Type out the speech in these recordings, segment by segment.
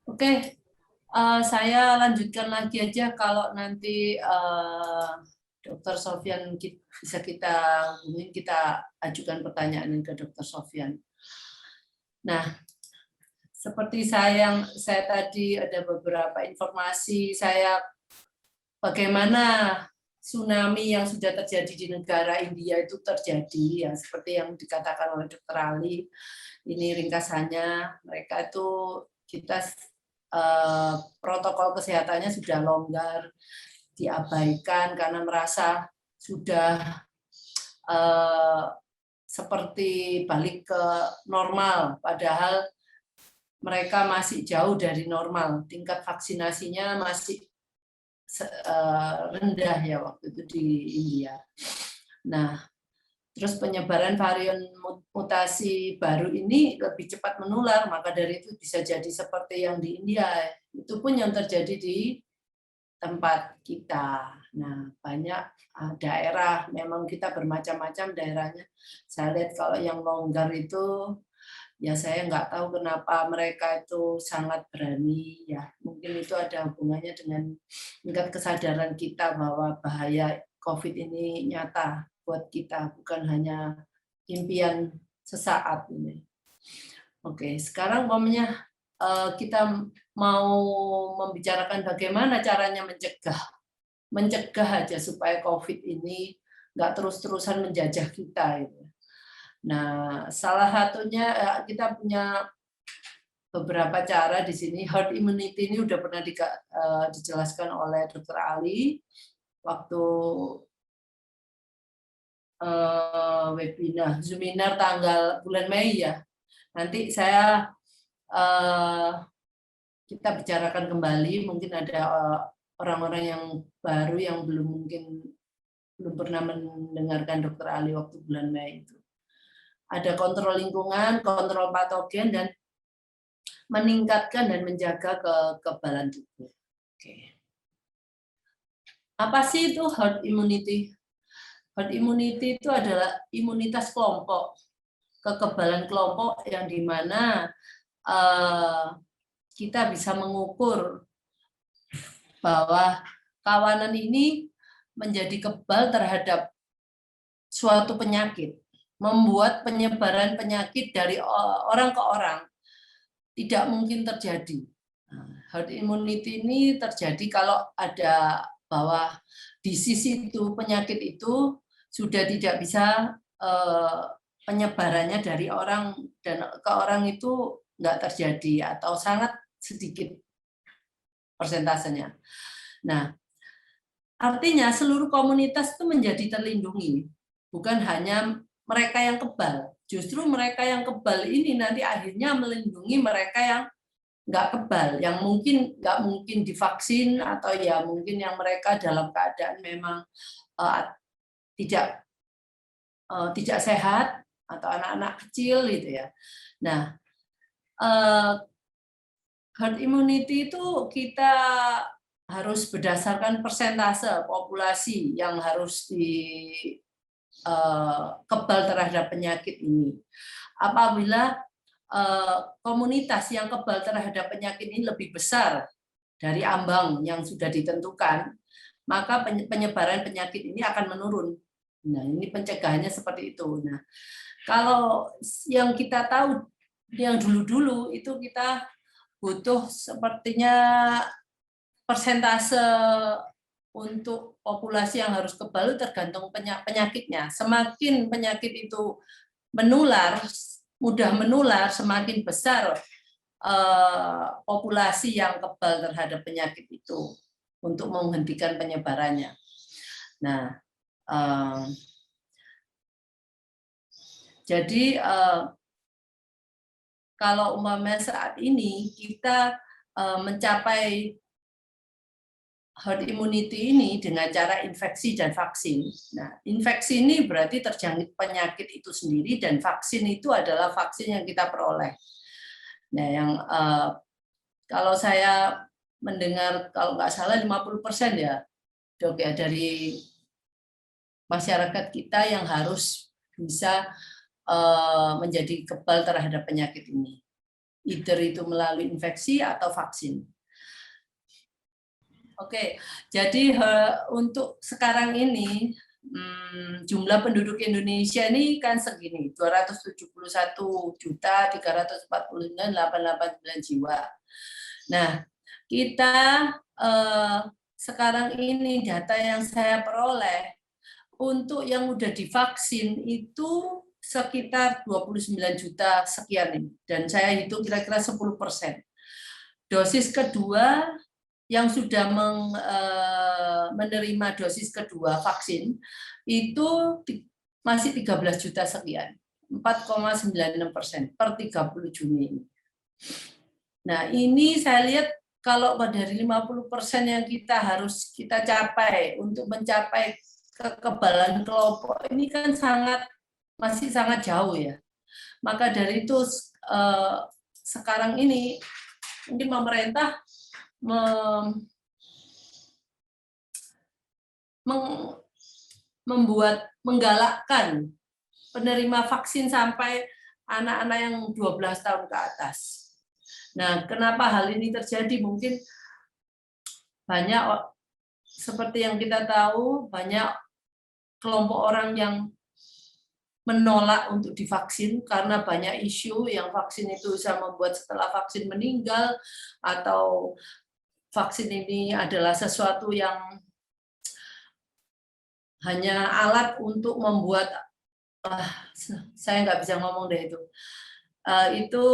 Oke, saya lanjutkan lagi aja kalau nanti Dr. Sofyan bisa kita hubungin, kita ajukan pertanyaan ke Dr. Sofyan. Nah, seperti saya tadi ada beberapa informasi bagaimana tsunami yang sudah terjadi di negara India itu terjadi, ya seperti yang dikatakan oleh Dr. Ali. Ini ringkasannya, mereka itu protokol kesehatannya sudah longgar, diabaikan karena merasa sudah seperti balik ke normal, padahal mereka masih jauh dari normal. Tingkat vaksinasinya masih rendah ya waktu itu di India. Nah, terus penyebaran varian mutasi baru ini lebih cepat menular, maka dari itu bisa jadi seperti yang di India. Itu pun yang terjadi di tempat kita. Nah, banyak daerah, memang kita bermacam-macam daerahnya. Saya lihat kalau yang longgar itu, ya saya nggak tahu kenapa mereka itu sangat berani. Ya, mungkin itu ada hubungannya dengan tingkat kesadaran kita bahwa bahaya COVID ini nyata buat kita, bukan hanya impian sesaat ini. Oke, sekarang umpamanya kita mau membicarakan bagaimana caranya mencegah aja supaya COVID ini nggak terus-terusan menjajah kita. Nah, salah satunya kita punya beberapa cara di sini. Herd immunity ini udah pernah dijelaskan oleh Dr. Ali waktu webinar, Zoominar tanggal bulan Mei ya. Nanti kita bicarakan kembali, mungkin ada orang-orang yang baru yang belum pernah mendengarkan Dr. Ali waktu bulan Mei itu. Ada kontrol lingkungan, kontrol patogen, dan meningkatkan dan menjaga kekebalan tubuh. Oke. Apa sih itu herd immunity? Herd immunity itu adalah imunitas kelompok, kekebalan kelompok yang dimana kita bisa mengukur bahwa kawanan ini menjadi kebal terhadap suatu penyakit, membuat penyebaran penyakit dari orang ke orang tidak mungkin terjadi. Herd immunity ini terjadi kalau ada bahwa di sisi itu penyakit itu sudah tidak bisa penyebarannya dari orang dan ke orang itu nggak terjadi atau sangat sedikit persentasenya. Nah, artinya seluruh komunitas itu menjadi terlindungi, bukan hanya mereka yang kebal. Justru mereka yang kebal ini nanti akhirnya melindungi mereka yang nggak kebal, yang nggak mungkin divaksin, atau ya mungkin yang mereka dalam keadaan memang tidak sehat, atau anak-anak kecil gitu ya. Nah, herd immunity itu kita harus berdasarkan persentase populasi yang harus kebal terhadap penyakit ini. Apabila komunitas yang kebal terhadap penyakit ini lebih besar dari ambang yang sudah ditentukan, maka penyebaran penyakit ini akan menurun. Nah, ini pencegahannya seperti itu. Nah, kalau yang kita tahu yang dulu-dulu itu kita butuh sepertinya persentase untuk populasi yang harus kebal tergantung penyakitnya. Semakin penyakit itu mudah menular, semakin besar populasi yang kebal terhadap penyakit itu untuk menghentikan penyebarannya. Nah, jadi kalau umpamanya saat ini kita mencapai herd immunity ini dengan cara infeksi dan vaksin. Nah, infeksi ini berarti terjangkit penyakit itu sendiri, dan vaksin itu adalah vaksin yang kita peroleh. Nah, yang kalau saya mendengar kalau nggak salah 50% ya, Dok ya, dari masyarakat kita yang harus bisa menjadi kebal terhadap penyakit ini. either itu melalui infeksi atau vaksin. Oke, jadi untuk sekarang ini jumlah penduduk Indonesia ini kan segini, 271.349.889 jiwa. Nah, kita sekarang ini data yang saya peroleh untuk yang udah divaksin itu sekitar 29 juta sekian ini, dan saya hitung kira-kira 10%. Dosis kedua yang sudah menerima dosis kedua vaksin itu masih 13 juta sekian, 4,96% per 30 Juni. Nah, ini saya lihat kalau dari 50% yang harus kita capai untuk mencapai kekebalan kelompok ini kan masih sangat jauh ya. Maka dari itu sekarang ini mungkin pemerintah menggalakkan penerima vaksin sampai anak-anak yang 12 tahun ke atas. Nah, kenapa hal ini terjadi? Mungkin banyak, seperti yang kita tahu, banyak kelompok orang yang menolak untuk divaksin karena banyak isu yang vaksin itu bisa membuat setelah vaksin meninggal, atau vaksin ini adalah sesuatu yang hanya alat untuk membuat, saya nggak bisa ngomong deh itu. Itu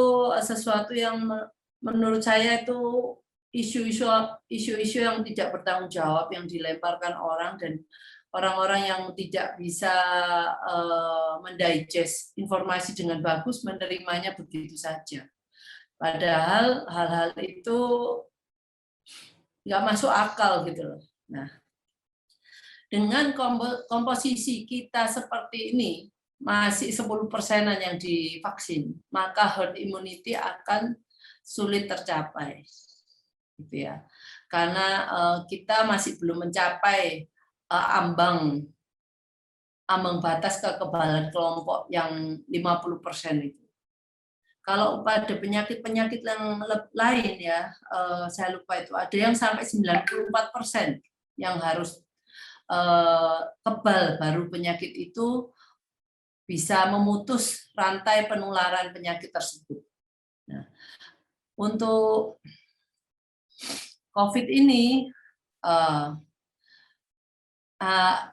sesuatu yang menurut saya itu isu-isu yang tidak bertanggung jawab yang dilemparkan orang, dan orang-orang yang tidak bisa mendigest informasi dengan bagus menerimanya begitu saja. Padahal hal-hal itu nggak masuk akal gitu loh. Nah, dengan komposisi kita seperti ini, masih 10%-an yang divaksin, maka herd immunity akan sulit tercapai, gitu ya. Karena kita masih belum mencapai ambang batas kekebalan kelompok yang 50% itu. Kalau pada penyakit-penyakit yang lain ya, saya lupa itu, ada yang sampai 94% yang harus kebal baru penyakit itu bisa memutus rantai penularan penyakit tersebut. Nah, untuk COVID ini,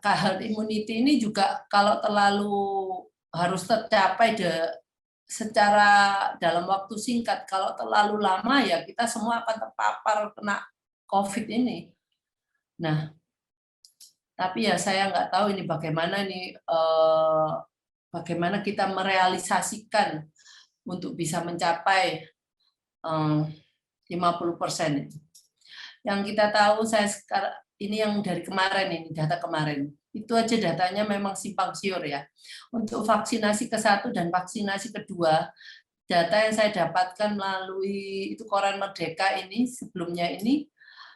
herd immunity ini juga kalau terlalu harus tercapai secara dalam waktu singkat. Kalau terlalu lama ya kita semua akan terpapar kena COVID ini. Nah, tapi ya saya nggak tahu ini bagaimana kita merealisasikan untuk bisa mencapai 50%. Yang kita tahu, ini yang dari kemarin, ini data kemarin, itu aja datanya memang simpang siur ya. Untuk vaksinasi ke-1 dan vaksinasi kedua, data yang saya dapatkan melalui itu Koran Merdeka ini, sebelumnya ini,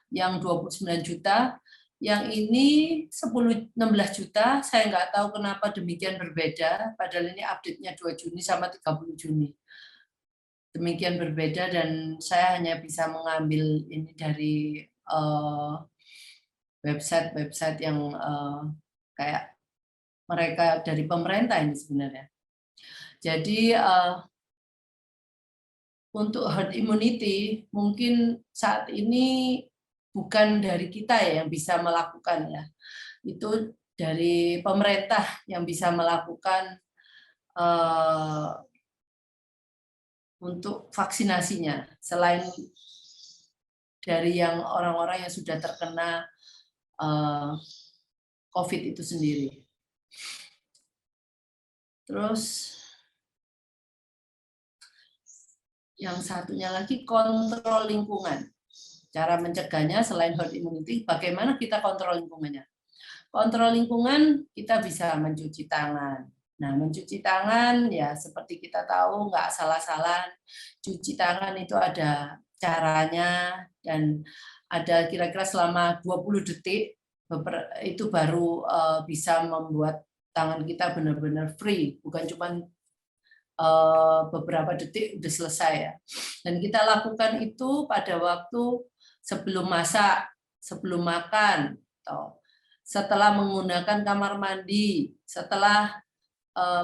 yang 29 juta, yang ini 16 juta, saya nggak tahu kenapa demikian berbeda, padahal ini update-nya 2 Juni sama 30 Juni. Demikian berbeda, dan saya hanya bisa mengambil ini dari website yang kayak mereka dari pemerintah ini sebenarnya. Jadi untuk herd immunity mungkin saat ini bukan dari kita ya yang bisa melakukan ya. Itu dari pemerintah yang bisa melakukan untuk vaksinasinya, selain dari yang orang-orang yang sudah terkena COVID itu sendiri. Terus yang satunya lagi kontrol lingkungan. Cara mencegahnya selain herd immunity, bagaimana kita kontrol lingkungannya? Kontrol lingkungan kita bisa mencuci tangan. Nah, mencuci tangan ya seperti kita tahu nggak salah-salah. Cuci tangan itu ada caranya, dan ada kira-kira selama 20 detik itu baru bisa membuat tangan kita benar-benar free, bukan cuma beberapa detik udah selesai ya. Dan kita lakukan itu pada waktu sebelum masak, sebelum makan, atau setelah menggunakan kamar mandi, setelah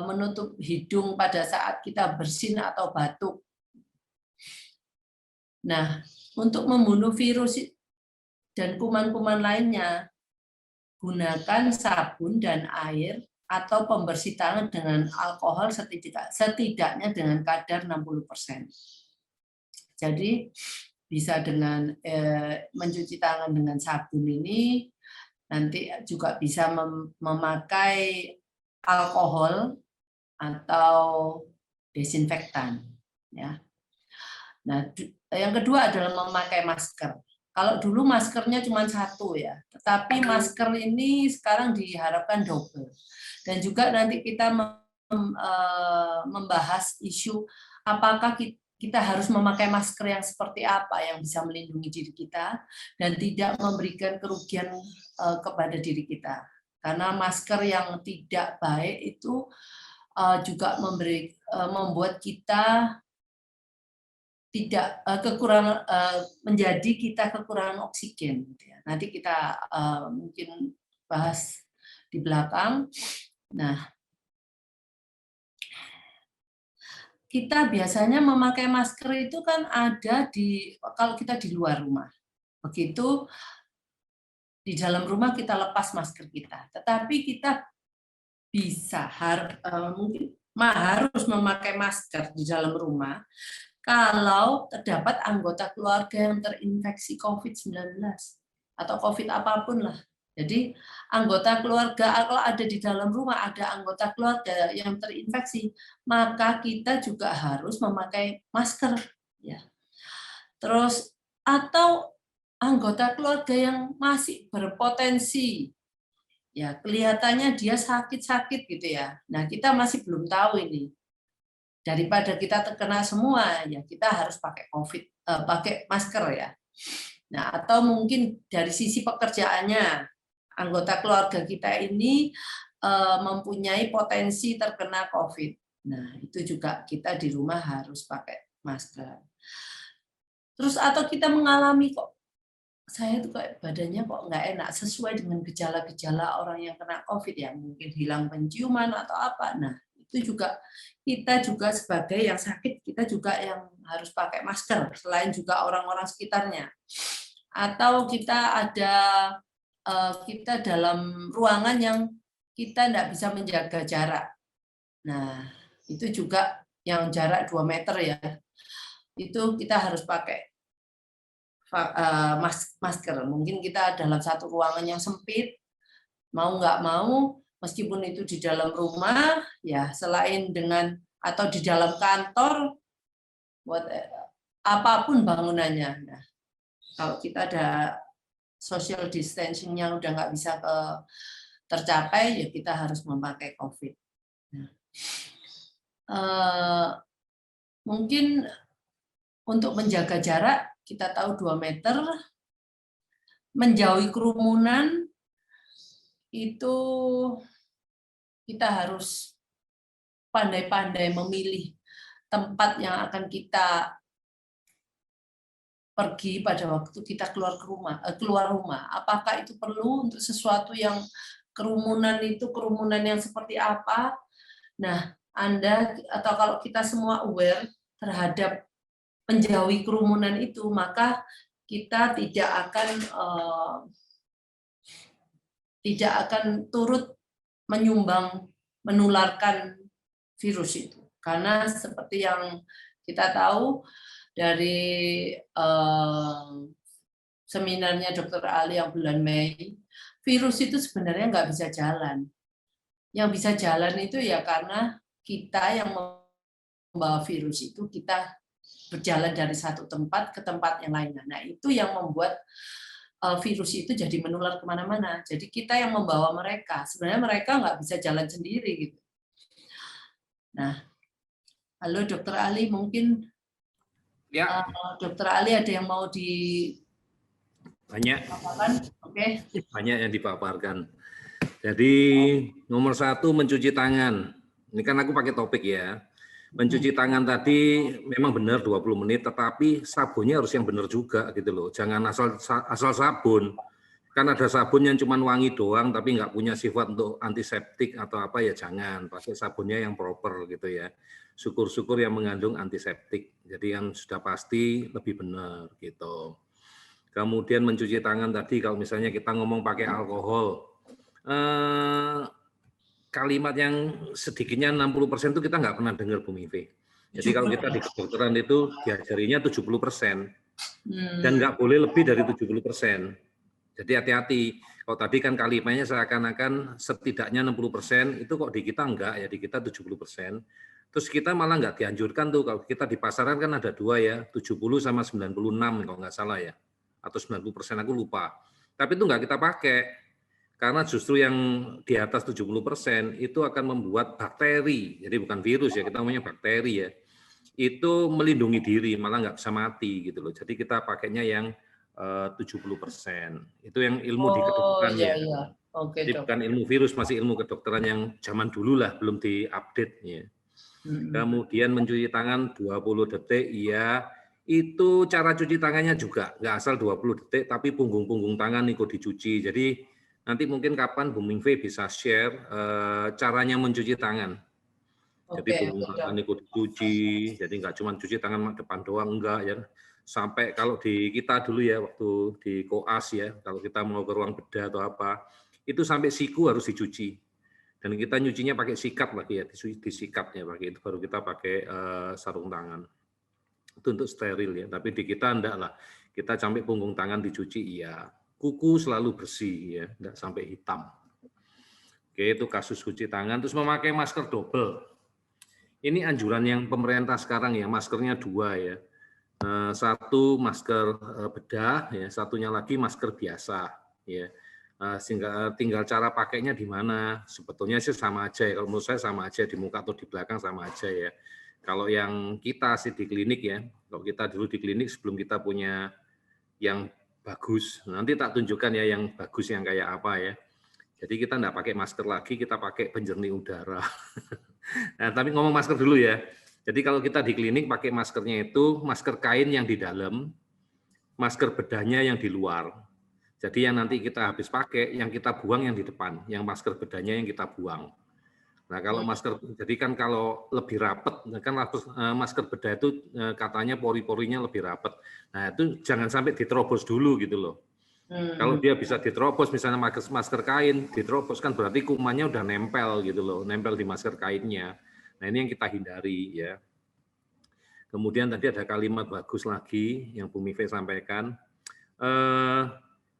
menutup hidung pada saat kita bersin atau batuk. Nah, untuk membunuh virus dan kuman-kuman lainnya, gunakan sabun dan air atau pembersih tangan dengan alkohol setidaknya dengan kadar 60%. Jadi bisa dengan mencuci tangan dengan sabun ini, nanti juga bisa memakai alkohol atau desinfektan. Ya. Nah, yang kedua adalah memakai masker. Kalau dulu maskernya cuma satu ya, tetapi masker ini sekarang diharapkan double. Dan juga nanti kita membahas isu apakah kita harus memakai masker yang seperti apa yang bisa melindungi diri kita dan tidak memberikan kerugian kepada diri kita. Karena masker yang tidak baik itu juga membuat kita tidak kekurangan menjadi kita kekurangan oksigen. Nanti kita mungkin bahas di belakang. Nah, kita biasanya memakai masker itu kan ada kalau kita di luar rumah. Begitu di dalam rumah kita lepas masker kita. Tetapi kita bisa mungkin harus memakai masker di dalam rumah kalau terdapat anggota keluarga yang terinfeksi COVID-19 atau COVID apapun lah. Jadi anggota keluarga, kalau ada di dalam rumah ada anggota keluarga yang terinfeksi, maka kita juga harus memakai masker. Ya. Terus atau anggota keluarga yang masih berpotensi, ya kelihatannya dia sakit-sakit gitu ya. Nah kita masih belum tahu ini. Daripada kita terkena semua, ya kita harus pakai pakai masker ya. Nah, atau mungkin dari sisi pekerjaannya, anggota keluarga kita ini mempunyai potensi terkena COVID. Nah, itu juga kita di rumah harus pakai masker. Terus atau kita mengalami kok saya tuh kayak badannya kok nggak enak sesuai dengan gejala-gejala orang yang kena COVID ya, mungkin hilang penciuman atau apa. Nah, itu juga kita juga sebagai yang sakit, kita juga yang harus pakai masker, selain juga orang-orang sekitarnya. Atau kita kita dalam ruangan yang kita tidak bisa menjaga jarak. Nah, itu juga yang jarak 2 meter ya, itu kita harus pakai masker. Mungkin kita dalam satu ruangan yang sempit, mau nggak mau, meskipun itu di dalam rumah, ya selain dengan atau di dalam kantor, buat apapun bangunannya. Nah, kalau kita ada social distancing-nya udah nggak bisa tercapai, ya kita harus memakai COVID. Nah, mungkin untuk menjaga jarak, kita tahu 2 meter, menjauhi kerumunan, itu kita harus pandai-pandai memilih tempat yang akan kita pergi pada waktu kita keluar rumah. Apakah itu perlu untuk sesuatu yang kerumunan yang seperti apa? Nah, Anda atau kalau kita semua aware terhadap menjauhi kerumunan itu, maka kita tidak akan turut menularkan virus itu. Karena seperti yang kita tahu dari seminarnya Dr. Ali yang bulan Mei, virus itu sebenarnya nggak bisa jalan. Yang bisa jalan itu ya karena kita yang membawa virus itu, kita berjalan dari satu tempat ke tempat yang lainnya. Nah, itu yang membuat virus itu jadi menular kemana-mana. Jadi kita yang membawa mereka. Sebenarnya mereka nggak bisa jalan sendiri gitu. Nah, halo Dr. Ali, mungkin ya. Dr. Ali ada yang mau dipaparkan? Oke. Banyak yang dipaparkan. Jadi nomor 1 mencuci tangan. Ini kan aku pakai topik ya. Mencuci tangan tadi memang benar 20 menit, tetapi sabunnya harus yang benar juga gitu loh. Jangan asal sabun. Kan ada sabun yang cuma wangi doang, tapi nggak punya sifat untuk antiseptik atau apa ya jangan. Pakai sabunnya yang proper gitu ya. Syukur-syukur yang mengandung antiseptik. Jadi yang sudah pasti lebih benar gitu. Kemudian mencuci tangan tadi, kalau misalnya kita ngomong pakai alkohol, kalimat yang sedikitnya 60% itu kita nggak pernah dengar Bu Mifi. Jadi kalau kita di kedokteran itu diajarinya 70% dan nggak boleh lebih dari 70%. Jadi hati-hati. Kalau tadi kan kalimatnya seakan-akan setidaknya 60%, itu kok di kita enggak ya, di kita 70%. Terus kita malah nggak dianjurkan tuh, kalau kita di pasaran kan ada dua ya, 70 sama 96 kalau nggak salah ya. Atau 90% aku lupa. Tapi itu nggak kita pakai. Karena justru yang di atas 70% itu akan membuat bakteri, jadi bukan virus ya, kita namanya bakteri ya, itu melindungi diri, malah nggak bisa mati gitu loh. Jadi kita pakainya yang 70%. Itu yang ilmu di kedokteran iya, ya. iya. Oke, Jadi Dok. bukan ilmu virus, masih ilmu kedokteran yang zaman dulu lah, belum diupdate ya. Kemudian mencuci tangan 20 detik, iya. Itu cara cuci tangannya juga, nggak asal 20 detik, tapi punggung-punggung tangan ikut dicuci. Jadi nanti mungkin kapan Bu Mingve bisa share caranya mencuci tangan. Jadi punggung tangan ikut dicuci, jadi nggak cuma cuci tangan depan doang, enggak ya. Sampai kalau di kita dulu ya, waktu di koas ya, kalau kita mau ke ruang bedah atau apa, itu sampai siku harus dicuci. Dan kita nyucinya pakai sikat lagi ya, disikat ya, pakai itu baru kita pakai sarung tangan. Itu untuk steril ya, tapi di kita enggak lah. Kita sampai punggung tangan dicuci, iya. Kuku selalu bersih ya, enggak sampai hitam. Oke, itu kasus cuci tangan. Terus memakai masker double. Ini anjuran yang pemerintah sekarang ya, maskernya 2 ya. Satu masker bedah, ya, satunya lagi masker biasa. Ya. Sehingga tinggal cara pakainya di mana. Sebetulnya sih sama aja ya. Kalau menurut saya sama aja, di muka atau di belakang sama aja ya. Kalau yang kita sih di klinik ya, kalau kita dulu di klinik sebelum kita punya yang bagus, nanti tak tunjukkan ya yang bagus yang kayak apa ya. Jadi kita enggak pakai masker lagi, kita pakai penjernih udara. Nah, tapi ngomong masker dulu ya. Jadi kalau kita di klinik pakai maskernya itu masker kain yang di dalam, masker bedahnya yang di luar. Jadi yang nanti kita habis pakai, yang kita buang yang di depan, yang masker bedahnya yang kita buang. Nah, kalau masker, jadi kan kalau lebih rapat, kan masker bedah itu katanya pori-porinya lebih rapat. Nah, itu jangan sampai diterobos dulu gitu loh. Kalau dia bisa diterobos, misalnya masker kain, diterobos kan berarti kumannya udah nempel gitu loh, nempel di masker kainnya. Nah, ini yang kita hindari ya. Kemudian tadi ada kalimat bagus lagi yang Bu Mive sampaikan.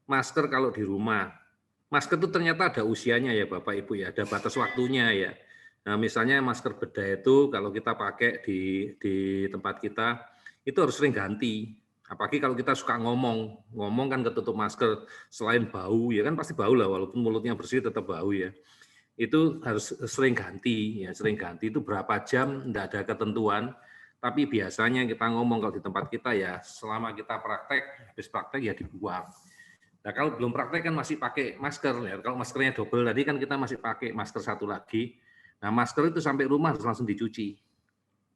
Masker kalau di rumah, masker itu ternyata ada usianya ya Bapak Ibu ya, ada batas waktunya ya. Nah, misalnya masker bedah itu kalau kita pakai di tempat kita, itu harus sering ganti. Apalagi kalau kita suka ngomong kan ketutup masker, selain bau, ya kan pasti bau lah, walaupun mulutnya bersih tetap bau ya. Itu harus sering ganti, ya sering ganti itu berapa jam, enggak ada ketentuan, tapi biasanya kita ngomong kalau di tempat kita ya, selama kita praktek, habis praktek ya dibuang. Nah, kalau belum praktek kan masih pakai masker, ya. Kalau maskernya double tadi kan kita masih pakai masker satu lagi. Nah, masker itu sampai rumah harus langsung dicuci.